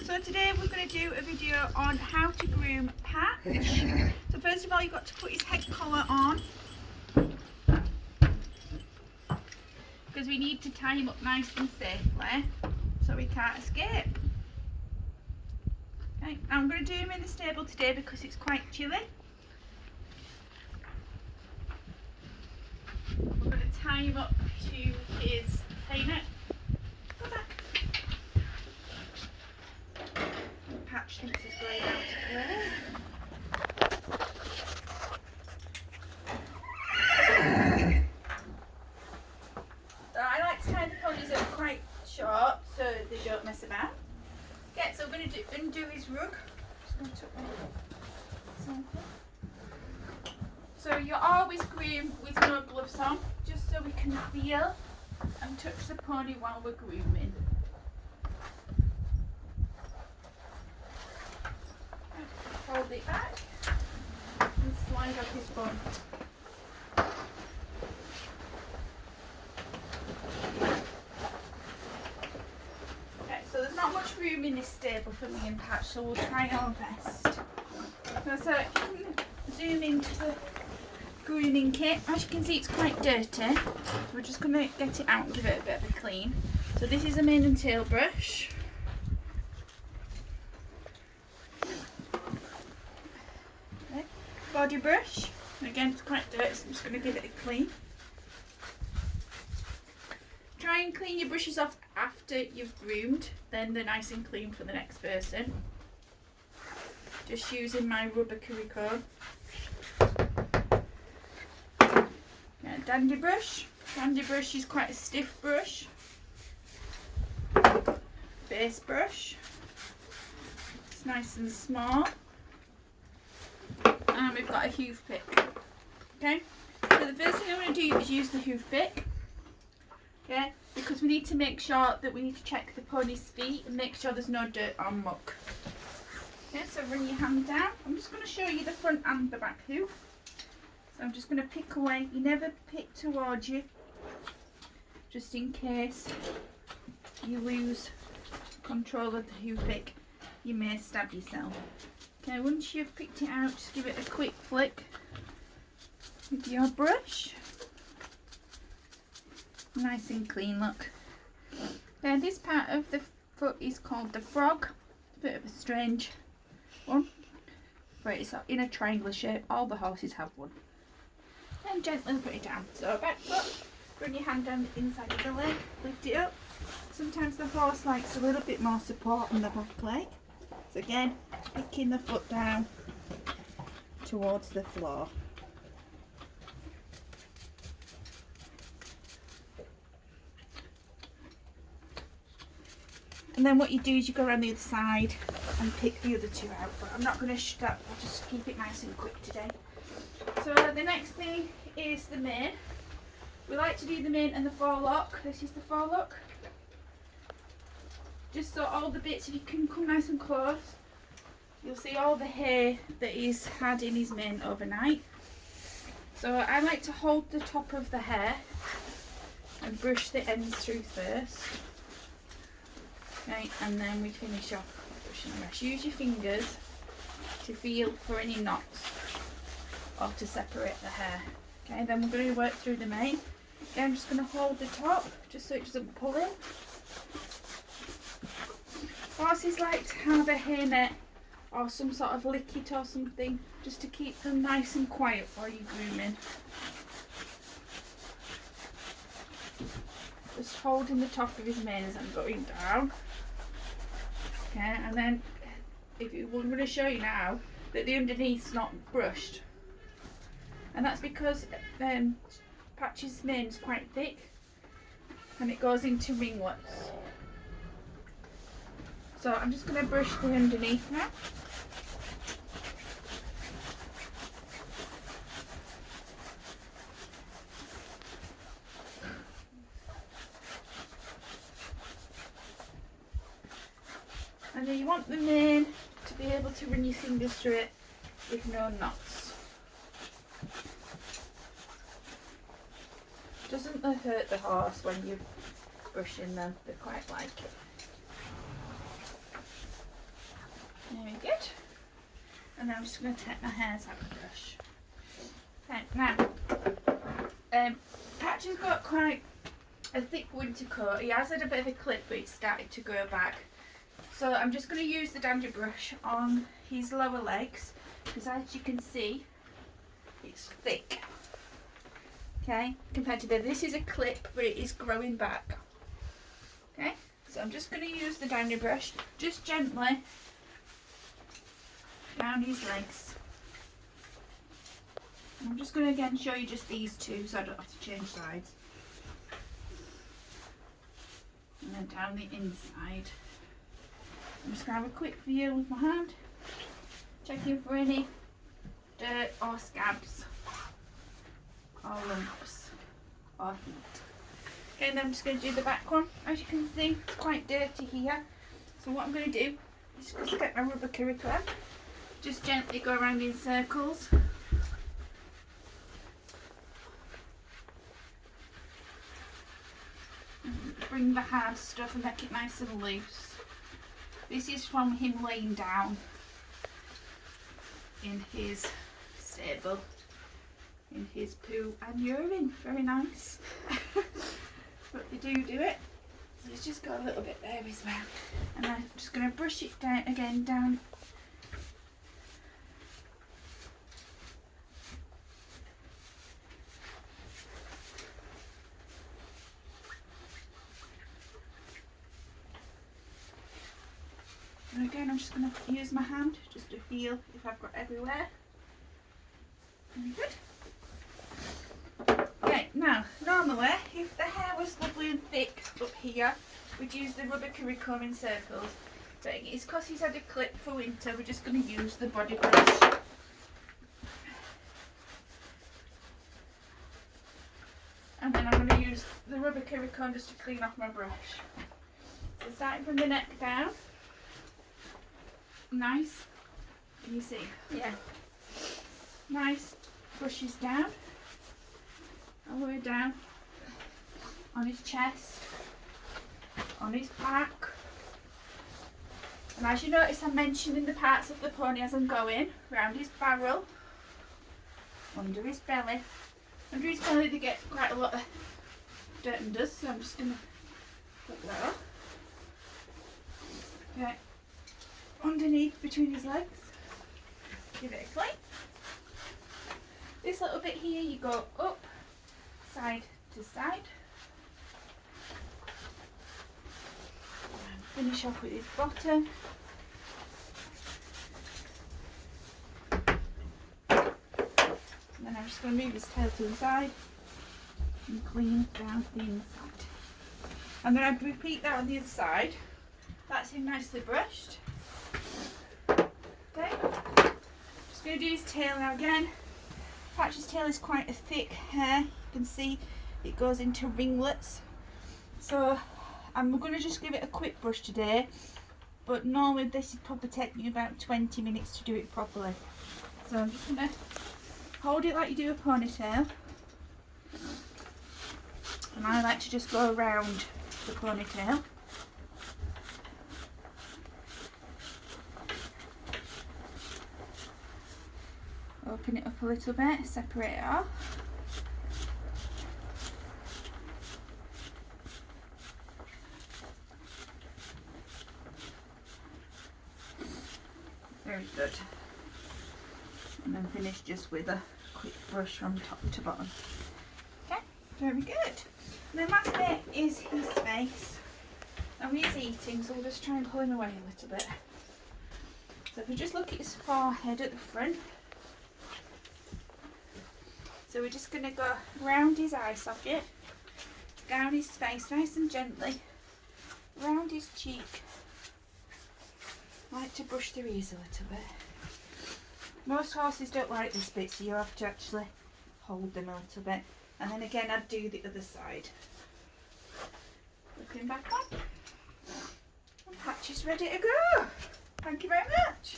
So today we're going to do a video on how to groom Patch. So first of all, you've got to put his head collar on, because we need to tie him up nice and safely so he can't escape. Okay, I'm going to do him in the stable today because it's quite chilly. We're going to tie him up to his hay net. Go back. Patch thinks he's going out there. So I like to tie the ponies up quite short so they don't mess about. Okay, so we're going to undo his rug. Just going to tuck one. So you always groom with no gloves on, just so we can feel and touch the pony while we're grooming. Hold it back and slide up his bum. Okay, so there's not much room in this stable for me and Patch, so we'll try our best. So if you can zoom into the grooming kit, as you can see it's quite dirty, so we're just going to get it out and give it a bit of a clean. So this is a mane and tail brush. Body brush, again it's quite dirty, so I'm just going to give it a clean. Try and clean your brushes off after you've groomed, then they're nice and clean for the next person. Just using my rubber curry comb. Yeah, dandy brush. Dandy brush is quite a stiff brush. Base brush. It's nice and small. And we've got a hoof pick. Okay, so the first thing I'm going to do is use the hoof pick. Okay, because we need to make sure that we need to check the pony's feet and make sure there's no dirt or muck. Okay, so bring your hand down. I'm just going to show you the front and the back hoof. So I'm just going to pick away. You never pick towards you, just in case you lose control of the hoof pick, you may stab yourself. Okay, once you've picked it out, just give it a quick flick with your brush. Nice and clean, look. Now this part of the foot is called the frog. It's a bit of a strange one, but it's in a triangular shape. All the horses have one. And gently put it down. So back foot, bring your hand down the inside of the leg, lift it up. Sometimes the horse likes a little bit more support on the back leg. So again, picking the foot down towards the floor. And then what you do is you go around the other side and pick the other two out. But I'm not going to stop, I'll just keep it nice and quick today. So the next thing is the mane. We like to do the mane and the forelock. This is the forelock. Just so all the bits, if you can come nice and close, you'll see all the hair that he's had in his mane overnight. So I like to hold the top of the hair and brush the ends through first. Okay, and then we finish off brushing the rest. Use your fingers to feel for any knots or to separate the hair. Okay, then we're going to work through the mane. Okay, I'm just going to hold the top just so it doesn't pull in. Horses like to have a hairnet or some sort of licket or something just to keep them nice and quiet while you're grooming. Just holding the top of his mane as I'm going down. Okay, and then we're going to show you now that the underneath's not brushed. And that's because Patch's mane is quite thick and it goes into ringlets. So I'm just going to brush the underneath now. And then you want the mane to be able to run your fingers through it with no knots. Doesn't hurt the horse when you're brushing them, they quite like it. And then I'm just going to take my hairs out of the brush. Okay, now, Patch has got quite a thick winter coat. He has had a bit of a clip, but it's started to grow back. So I'm just going to use the dander brush on his lower legs, because as you can see, it's thick. Okay, compared to this is a clip, but it is growing back. Okay, so I'm just going to use the dander brush, just gently down his legs. I'm just going to again show you just these two so I don't have to change sides. And then down the inside. I'm just going to have a quick feel with my hand, checking for any dirt or scabs or lumps or heat. Okay, and then I'm just going to do the back one. As you can see, it's quite dirty here. So what I'm going to do is just get my rubber curriculum, just gently go around in circles. Bring the hard stuff and make it nice and loose. This is from him laying down in his stable, in his poo and urine. Very nice. But they do it. So it's just got a little bit there as well. And I'm just going to brush it down again, down. And again, I'm just going to use my hand just to feel if I've got everywhere. Very good. Okay, now, normally, if the hair was lovely and thick up here, we'd use the rubber curry comb in circles. But it's because he's had a clip for winter, we're just going to use the body brush. And then I'm going to use the rubber curry comb just to clean off my brush. So starting from the neck down. Nice. Can you see? Yeah. Nice. Brushes down. All the way down. On his chest. On his back. And as you notice, I'm mentioning the parts of the pony as I'm going. Round his barrel. Under his belly. Under his belly they get quite a lot of dirt and dust, so I'm just going to put that off. Okay. Underneath between his legs, give it a clean. This little bit here you go up, side to side. And finish off with his bottom. And then I'm just going to move his tail to the side and clean down the inside. I'm going to repeat that on the other side. That's him nicely brushed. Okay, just going to do his tail now again. Patch's tail is quite a thick hair. You can see it goes into ringlets. So I'm going to just give it a quick brush today. But normally this would probably take me about 20 minutes to do it properly. So I'm just going to hold it like you do a ponytail. And I like to just go around the ponytail. Open it up a little bit, separate it off. Very good. And then finish just with a quick brush from top to bottom. Okay, very good. And the last bit is his face. Now he's eating, so we'll just try and pull him away a little bit. So if we just look at his forehead at the front. So we're just going to go round his eye socket, down his face nice and gently, round his cheek. I like to brush the ears a little bit. Most horses don't like this bit, so you have to actually hold them a little bit. And then again I'd do the other side. Looking back on. And Patch is ready to go. Thank you very much.